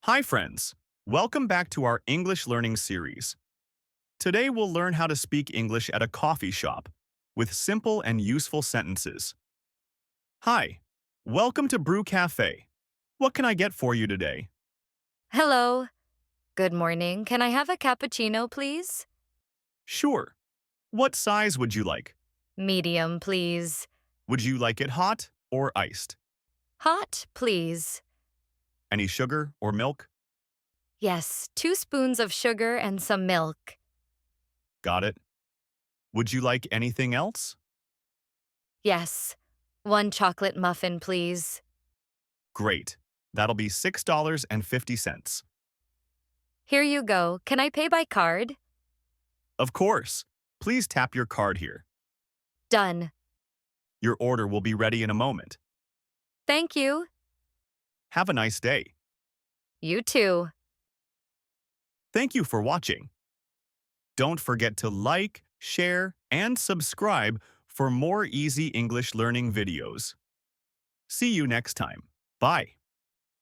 Hi friends, welcome back to our English learning series. Today we'll learn how to speak English at a coffee shop with simple and useful sentences. Hi, welcome to Brew Cafe. What can I get for you today? Hello. Good morning. Can I have a cappuccino, please? Sure. What size would you like? Medium, please. Would you like it hot or iced? Hot, please. Any sugar or milk? Yes, 2 spoons of sugar and some milk. Got it. Would you like anything else? Yes, 1 chocolate muffin, please. Great. That'll be $6.50. Here you go. Can I pay by card? Of course. Please tap your card here. Done. Your order will be ready in a moment. Thank you. Have a nice day. You too. Thank you for watching. Don't forget to like, share, and subscribe for more easy English learning videos. See you next time. Bye.